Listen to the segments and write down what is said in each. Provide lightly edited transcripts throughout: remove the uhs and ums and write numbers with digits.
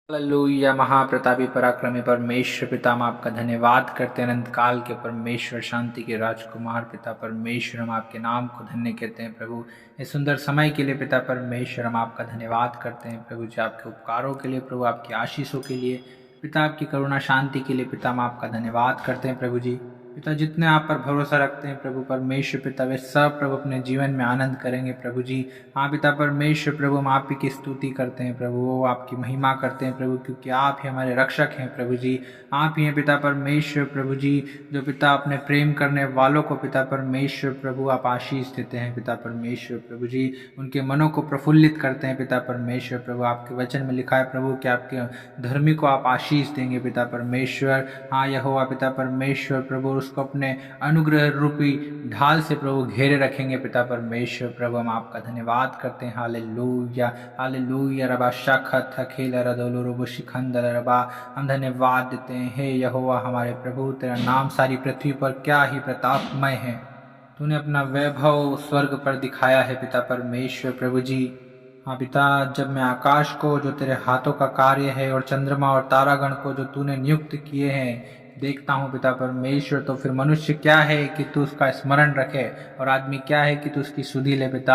Hallelujah. महाप्रतापी पराक्रमी परमेश्वर पिता, हम आपका धन्यवाद करते हैं। अनंत काल के परमेश्वर, शांति के राजकुमार पिता परमेश्वर, हम आपके नाम को धन्य कहते हैं प्रभु। इस सुंदर समय के लिए पिता परमेश्वर हम आपका धन्यवाद करते हैं प्रभु जी, आपके उपकारों के लिए प्रभु, आपकी आशीषों के लिए पिता, आपकी करुणा शांति के लिए पिता, हम आपका धन्यवाद करते हैं प्रभु जी। पिता, जितने आप पर भरोसा रखते हैं प्रभु परमेश्वर पिता, वे सब प्रभु अपने जीवन में आनंद करेंगे प्रभु जी। हाँ पिता परमेश्वर प्रभु, हम आप ही की स्तुति करते हैं प्रभु, वो आपकी महिमा करते हैं प्रभु, क्योंकि आप ही हमारे रक्षक हैं प्रभु जी। आप ही हैं पिता परमेश्वर प्रभु जी, जो पिता अपने प्रेम करने वालों को पिता परमेश्वर प्रभु आप आशीष देते हैं पिता परमेश्वर प्रभु जी। उनके मनों को प्रफुल्लित करते हैं पिता परमेश्वर प्रभु। आपके वचन में लिखा है प्रभु कि आपके धर्मी को आप आशीष देंगे पिता परमेश्वर। हाँ यहोवा पिता परमेश्वर प्रभु, उसको अपने अनुग्रह रूपी ढाल से प्रभु घेरे रखेंगे पिता परमेश्वर प्रभु। हम आपका धन्यवाद करते हैं। Hallelujah hallelujah. रबा शाखा थखेल रदोलो रबो शिखंदल रबा, हम धन्यवाद देते हैं। हे यहोवा हमारे प्रभु, तेरा नाम सारी पृथ्वी पर क्या ही प्रतापमय है। तूने अपना वैभव स्वर्ग पर दिखाया है पिता परमेश्वर प्रभु जी। हाँ पिता, जब मैं आकाश को जो तेरे हाथों का कार्य है और चंद्रमा और तारागण को जो तूने नियुक्त किए हैं देखता हूँ पिता परमेश्वर, तो फिर मनुष्य क्या है कि तू उसका स्मरण रखे, और आदमी क्या है कि तू उसकी सुधि ले पिता।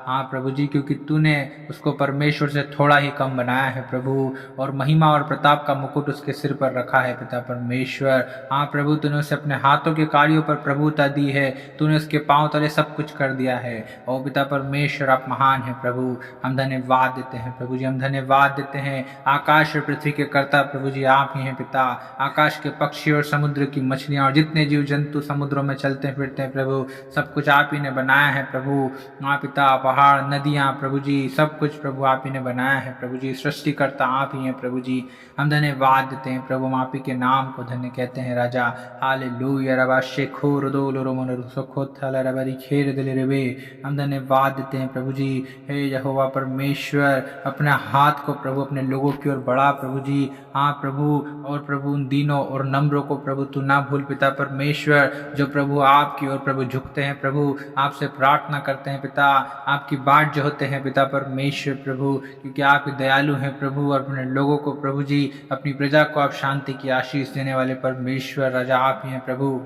हाँ प्रभु जी, क्योंकि तूने उसको परमेश्वर से थोड़ा ही कम बनाया है प्रभु, और महिमा और प्रताप का मुकुट उसके सिर पर रखा है पिता परमेश्वर। हाँ प्रभु, तूने उसे अपने हाथों के कार्यों पर प्रभुता दी है, तूने उसके पांव तले सब कुछ कर दिया है। ओ पिता परमेश्वर, आप महान हैं प्रभु, हम धन्यवाद देते हैं प्रभु जी, हम धन्यवाद देते हैं। आकाश और पृथ्वी के कर्ता प्रभु जी आप ही हैं पिता। आकाश के पक्षी और समुद्र की मछलियां और जितने जीव जंतु समुद्रों में चलते फिरते हैं प्रभु, सब कुछ आप ही ने बनाया है प्रभु। हाँ पिता, पहाड़ नदियां प्रभु जी, सब कुछ प्रभु आप ही ने बनाया है प्रभु जी। सृष्टिकर्ता आप ही हैं प्रभु जी, हम धन्यवाद देते हैं प्रभु, हम आप ही के नाम को धन्य कहते हैं राजा। हालेलुया। रबा शेखोर दोलो रोमन रुसोखोथल रबरी खेर दिले रेबे, हम धन्यवाद देते हैं प्रभु जी। हे यहोवा परमेश्वर, अपने हाथ को प्रभु अपने लोगों की ओर बढ़ा प्रभु जी। हाँ प्रभु, और प्रभु उन दीनों और नम्रों को प्रभु तू ना भूल पिता परमेश्वर, जो प्रभु आपकी ओर प्रभु झुकते हैं प्रभु, आपसे प्रार्थना करते हैं पिता, आपकी बाट जो होते हैं पिता परमेश्वर प्रभु, क्योंकि आप दयालु हैं प्रभु, और अपने लोगों को प्रभु जी, अपनी प्रजा को आप शांति की आशीष देने वाले परमेश्वर राजा आप ही हैं प्रभु।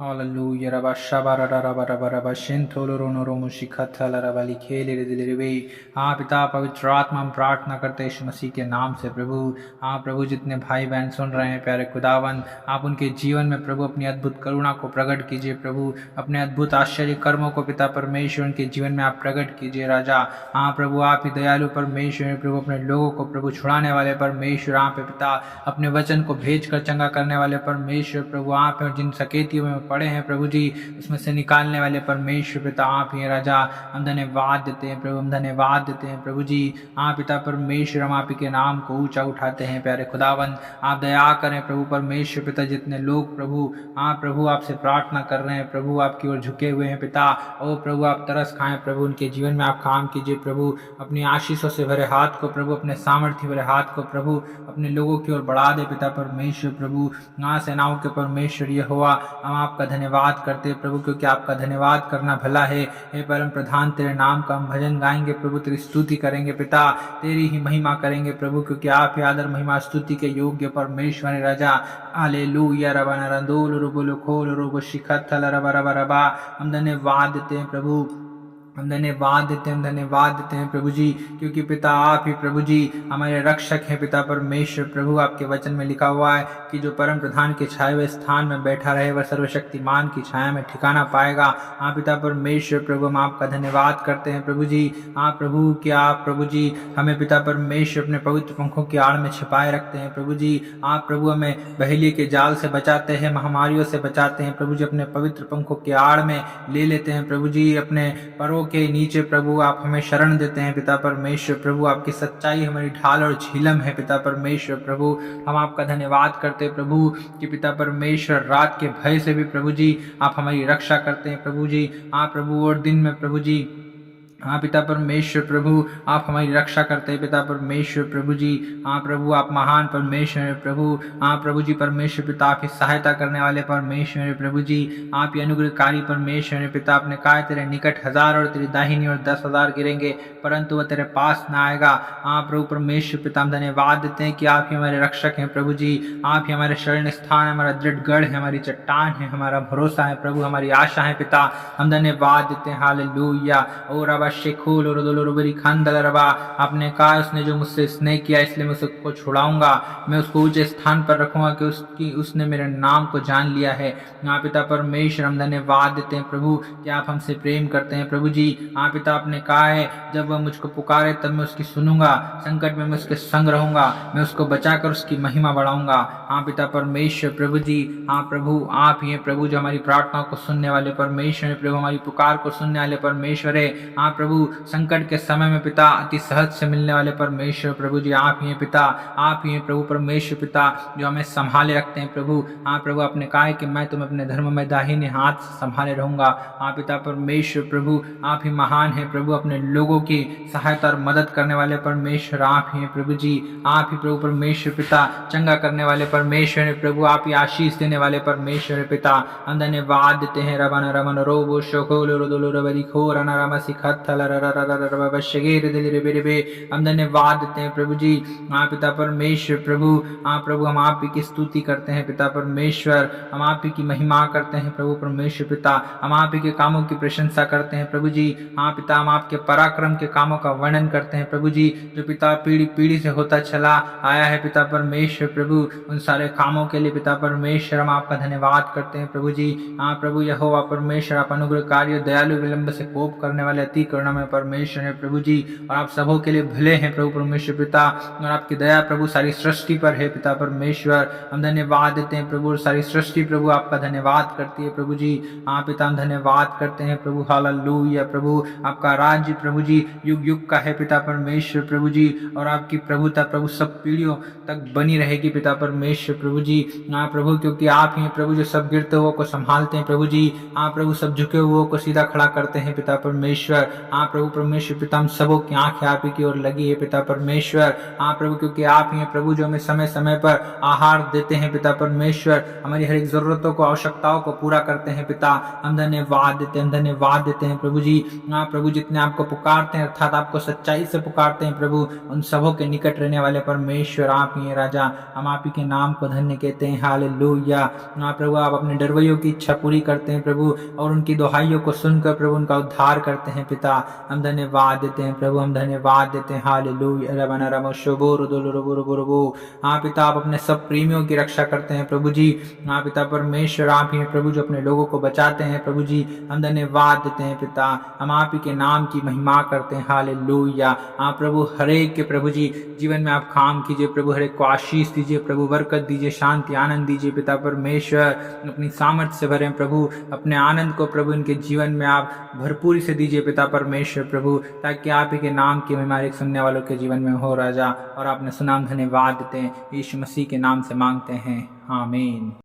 हालेलुया। रबा शबा रबा रबा रबा रबा शिंथोलो रोनो रोमो शिखथल रबा लिखेले रे दिले रे। हाँ पिता पवित्र आत्मा, हम प्रार्थना करते हैं यीशु मसीह के नाम से प्रभु। हाँ प्रभु, जितने भाई बहन सुन रहे हैं प्यारे खुदावन, आप उनके जीवन में प्रभु अपनी अद्भुत करुणा को प्रकट कीजिए प्रभु, अपने अद्भुत आश्चर्य कर्मों को पिता परमेश्वर उनके जीवन में आप प्रकट कीजिए राजा। हाँ प्रभु, आप ही दयालु परमेश्वर प्रभु, अपने लोगों को प्रभु छुड़ाने वाले परमेश्वर आप पिता, अपने वचन को भेज कर चंगा करने वाले परमेश्वर प्रभु आप हैं, जिन सकेतियों में पड़े हैं प्रभु जी, उसमें से निकालने वाले परमेश्वर पिता आप ही राजा। हम धन्यवाद देते हैं प्रभु, हम धन्यवाद देते हैं प्रभु जी। हाँ पिता परमेश्वर, हम आप ही के नाम को ऊंचा उठाते हैं प्यारे खुदावन, आप दया करें प्रभु परमेश्वर पिता। जितने लोग प्रभु, हाँ प्रभु आपसे प्रार्थना कर रहे हैं प्रभु, आपकी ओर झुके हुए हैं पिता, ओ प्रभु आप तरस खाएं प्रभु, उनके जीवन में आप काम कीजिए प्रभु, अपनी आशीषों से भरे हाथ को प्रभु, अपने सामर्थ्य भरे हाथ को प्रभु अपने लोगों की ओर बढ़ा दे पिता परमेश्वर प्रभु। हाँ सेनाओं के परमेश्वर यहोवा, हम आपका धन्यवाद करते हैं प्रभु, क्योंकि आपका धन्यवाद करना भला है। हे परम प्रधान, तेरे नाम का हम भजन गाएंगे प्रभु, तेरी स्तुति करेंगे पिता, तेरी ही महिमा करेंगे प्रभु, क्योंकि आप ही आदर महिमा स्तुति के योग्य परमेश्वर है राजा। हालेलुया। रबा नरंदोल रुबुल खोल रुब शिखथल रबा रबा रबा, हम धन्यवाद देते हैं प्रभु, हम धन्यवाद देते हैं, हम धन्यवाद देते हैं प्रभु जी, क्योंकि पिता आप ही प्रभु जी हमारे रक्षक हैं पिता परमेश्वर प्रभु। आपके वचन में लिखा हुआ है कि जो परम प्रधान के छाए हुए स्थान में बैठा रहे वह सर्वशक्तिमान की छाया में ठिकाना पाएगा। हाँ पिता परमेश्वर प्रभु, हम आपका धन्यवाद करते हैं प्रभु जी। हाँ प्रभु, कि आप प्रभु जी हमें पिता परमेश्वर अपने पवित्र पंखों की आड़ में छिपाए रखते हैं प्रभु जी। आप प्रभु हमें बहेलिए के जाल से बचाते हैं, महामारियों से बचाते हैं प्रभु जी, अपने पवित्र पंखों की आड़ में ले लेते हैं प्रभु जी। अपने परों के नीचे प्रभु आप हमें शरण देते हैं पिता परमेश्वर प्रभु, आपकी सच्चाई हमारी ढाल और झीलम है पिता परमेश्वर प्रभु। हम आपका धन्यवाद करते हैं प्रभु कि पिता परमेश्वर रात के भय से भी प्रभु जी आप हमारी रक्षा करते हैं प्रभु जी। आप प्रभु, और दिन में प्रभु जी हाँ पिता परमेश्वर प्रभु, आप हमारी रक्षा करते हैं पिता परमेश्वर प्रभु जी। हाँ प्रभु, आप महान परमेश्वर हैं प्रभु। हाँ प्रभु जी परमेश्वर पिता, आपकी सहायता करने वाले परमेश्वर हैं प्रभु जी। आप ये अनुग्रहकारी परमेश्वर हैं पिता। आपने कहा तेरे निकट 1000 और तेरी दाहिनी ओर 10,000 गिरेंगे, परंतु वह तेरे पास न आएगा। हाँ प्रभु परमेश्वर पिता, हम धन्यवाद देते हैं कि आप ही हमारे रक्षक हैं प्रभु जी। आप ही हमारे शरण स्थान, हमारा दृढ़ गढ़ है, हमारी चट्टान है, हमारा भरोसा है प्रभु, हमारी आशा है पिता। हम धन्यवाद देते हैं। हालेलुया। ओ रबा शेखोल और दोलोबरी खानदल रबा, आपने कहा उसने जो मुझसे स्नेह किया इसलिए मैं उसको छुड़ाऊंगा, मैं उसको ऊंचे स्थान पर रखूंगा कि उसने मेरे नाम को जान लिया है। हाँ पिता परमेश्वर, हम धन्यवाद देते हैं प्रभु कि आप हमसे प्रेम करते हैं प्रभु जी। हाँ पिता, आपने कहा है जब वह मुझको पुकारे तब मैं उसकी सुनूंगा, संकट में मैं उसके संग रहूंगा, मैं उसको बचाकर उसकी महिमा बढ़ाऊंगा। हाँ पिता परमेश्वर प्रभु जी। हाँ प्रभु, आप ही हैं प्रभु जो हमारी प्रार्थनाओं को सुनने वाले परमेश्वर है प्रभु, हमारी पुकार को सुनने वाले परमेश्वर है। हाँ प्रभु, संकट के समय में पिता अति सहज से मिलने वाले परमेश्वर प्रभु जी, आप ही हैं पिता। आप ही हैं प्रभु परमेश्वर पिता जो हमें संभाले रखते हैं प्रभु। हाँ प्रभु, आपने कहा है कि मैं तुम्हें अपने धर्म में दाहिने हाथ से संभाले रहूंगा। हाँ पिता परमेश्वर प्रभु, आप ही महान है प्रभु, अपने लोगों की सहायता और मदद करने वाले परमेश्वर आप ही हैं प्रभु जी। आप ही प्रभु परमेश्वर पिता, चंगा करने वाले परमेश्वर है प्रभु, आप ही आशीष देने वाले परमेश्वर पिता। हम धन्यवाद देते हैं। रबन रमन रोबो शोखोल रोदोलो रबरी खो रना रामा सिखत थल रबा शगेर दिल रे बेरे बे। हम धन्यवाद देते हैं प्रभु जी। हाँ पिता परमेश्वर प्रभु। हाँ प्रभु, हम आप ही की स्तुति करते हैं पिता परमेश्वर, हम आप ही की महिमा करते हैं प्रभु परमेश्वर पिता, हम आप ही के कामों की प्रशंसा करते हैं प्रभु जी। हाँ पिता, हम आपके पराक्रम के कामों का वर्णन करते हैं प्रभु जी, जो पिता पीढ़ी पीढ़ी से होता चला आया है पिता परमेश्वर प्रभु। उन सारे कामों के लिए पिता परमेश्वर हम आपका धन्यवाद करते हैं प्रभु जी। हाँ प्रभु यहोवा परमेश्वर, आप अनुग्रहकारी, दयालु, विलंब से कोप करने वाले, अति करुणामय परमेश्वर है प्रभु जी, और आप सबों के लिए भले हैं प्रभु परमेश्वर पिता, और आपकी दया प्रभु सारी सृष्टि पर है पिता परमेश्वर। हम धन्यवाद देते हैं प्रभु, सारी सृष्टि प्रभु आपका धन्यवाद करती है प्रभु जी। हाँ पिता, हम धन्यवाद करते हैं प्रभु। हालेलुया प्रभु, आपका राज्य प्रभु जी युग युग का है पिता परमेश्वर प्रभु जी, और आपकी प्रभुता प्रभु सब पीढ़ियों तक बनी रहेगी पिता परमेश्वर प्रभु जी। हाँ प्रभु, क्योंकि आप ही प्रभु जो सब गिरते हुए को संभालते हैं प्रभु जी। हाँ प्रभु, सब झुके हुए को सीधा खड़ा करते हैं पिता परमेश्वर। हाँ प्रभु परमेश्वर पिता, हम सबों की आंखें आप ही की ओर लगी है पिता परमेश्वर। हाँ प्रभु, क्योंकि आप ही प्रभु जो हमें समय समय पर आहार देते हैं पिता परमेश्वर, हमारी हर एक जरूरतों को, आवश्यकताओं को पूरा करते हैं पिता। हम धन्यवाद देते हैं, हम धन्यवाद देते हैं प्रभु जी। हाँ प्रभु, जितने आपको पुकारते हैं अर्थात आपको सच्चाई से पुकारते हैं प्रभु, उन सबों के निकट रहने वाले परमेश्वर आप ही हैं राजा। हम आप ही के नाम को धन्य कहते हैं। हालेलुया। हाँ प्रभु, आप अपने डरवैयों की इच्छा पूरी करते हैं प्रभु, और उनकी दुहाइयों को सुनकर प्रभु उनका उद्धार करते हैं पिता। हम धन्यवाद देते हैं प्रभु, हम धन्यवाद देते हैं। हालेलुया। रबना रमो शोबो रुदो रुबो रुबो रुबो। हाँ पिता, आप अपने सब प्रेमियों की रक्षा करते हैं प्रभु जी। हाँ पिता परमेश्वर, आप ही हैं प्रभु जो अपने लोगों को बचाते हैं प्रभु जी। हम धन्यवाद देते हैं पिता, हम आप ही के नाम की महिमा करते हैं। हालेलुया। हाँ प्रभु, हरेक के प्रभु जी जीवन में आप काम कीजिए प्रभु, हरेक को आशीष दीजिए प्रभु, बरकत दीजिए, शांति आनंद दीजिए पिता परमेश्वर। अपनी सामर्थ्य से भरें प्रभु, अपने आनंद को प्रभु इनके जीवन में आप भरपूरी से दीजिए पिता परमेश्वर प्रभु, ताकि आप ही के नाम की महिमा एक सुनने वालों के जीवन में हो राजा। और आपने सुनाम धन्यवाद देते हैं, यीशु मसीह के नाम से मांगते हैं, आमीन।